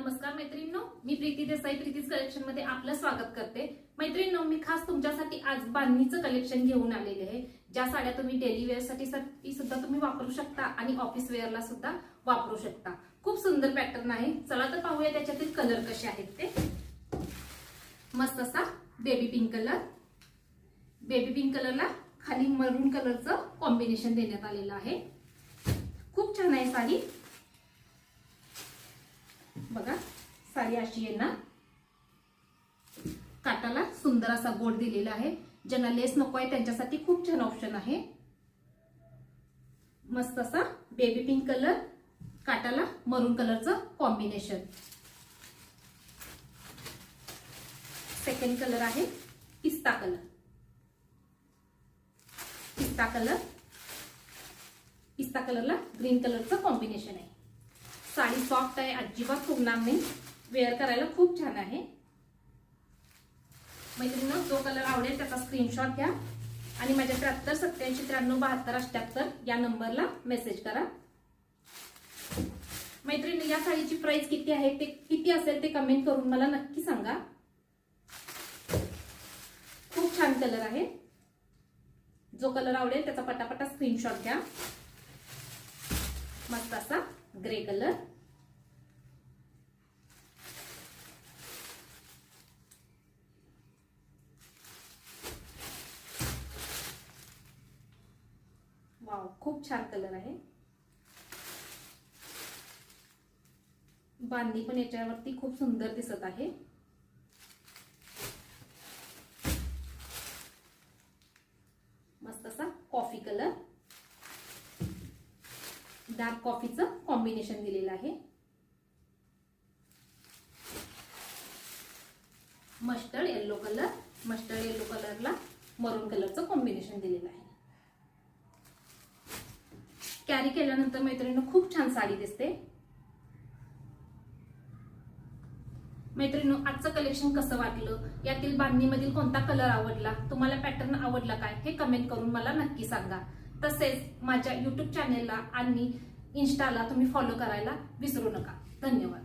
नमस्कार मैत्रिणींनो, मी प्रीती देसाई प्रीतीज कलेक्शन मध्ये आपलं स्वागत करते। मैत्रिणींनो, मी खास तुमच्यासाठी आज बांधणीचं कलेक्शन घेऊन आलेले आहे। ज्या साड्या तुम्ही डेली वेअर साठी सुद्धा तुम्ही वापरू शकता आणि ऑफिस वेअरला सुद्धा वापरू शकता। खूप सुंदर पॅटर्न आहे। चला तर पाहूया त्याच्यातील कलर कसे आहेत ते। मस्त असा baby pink colour, baby pink कलरला खाली मरून कलरचं कॉम्बिनेशन देण्यात आलेलं आहे। खूप छान आहे साडी। बघा, साडी अशी आहे ना, काटाला सुंदर असा गोट दिलेला आहे। ज्यांना लेस नको आहे त्यांच्यासाठी खूप छान ऑप्शन आहे। मस्त असा बेबी पिंक कलर, काटाला मरून कलरचं कॉम्बिनेशन। सेकंड कलर आहे पिस्ता कलर। पिस्ता कलर, पिस्ता कलरला ग्रीन कलरचं कॉम्बिनेशन आहे। साडी सॉफ्ट आहे, अजिबात फुगणार नाही, वेअर करायला खूप छान आहे। मैत्रिणींनो, जो कलर आवडेल त्याचा स्क्रीनशॉट घ्या आणि माझ्या 7387939278 या नंबरला मेसेज करा। मैत्रिणींनो, या साडीची प्राइस किती आहे ते किती असेल ते कमेंट करून मला नक्की सांगा। खूप छान कलर आहे। जो कलर आवडेल त्याचा पटापटा स्क्रीनशॉट घ्या। मस्त असा ग्रे कलर, वाव, खूप छान कलर आहे। बांधणी पण याच्यावरती खूप सुंदर दिसत आहे। मस्त असा कॉफी कलर, डार्क कॉफीचं कॉम्बिनेशन दिलेलं आहे। Mustard yellow colour, mustard yellow कलरला मरून कलरचं कॉम्बिनेशन दिलेलं आहे। कॅरी केल्यानंतर मैत्रिणींनो खूप छान साडी दिसते। मैत्रिणींनो, आजचं कलेक्शन कसं वाटलं, यातील बांधणीमधील कोणता कलर आवडला, तुम्हाला पॅटर्न आवडला काय, हे कमेंट करून मला नक्की सांगा। तसेच माझ्या YouTube चॅनेलला आणि इन्स्टाला तुम्ही फॉलो करायला विसरू नका। धन्यवाद।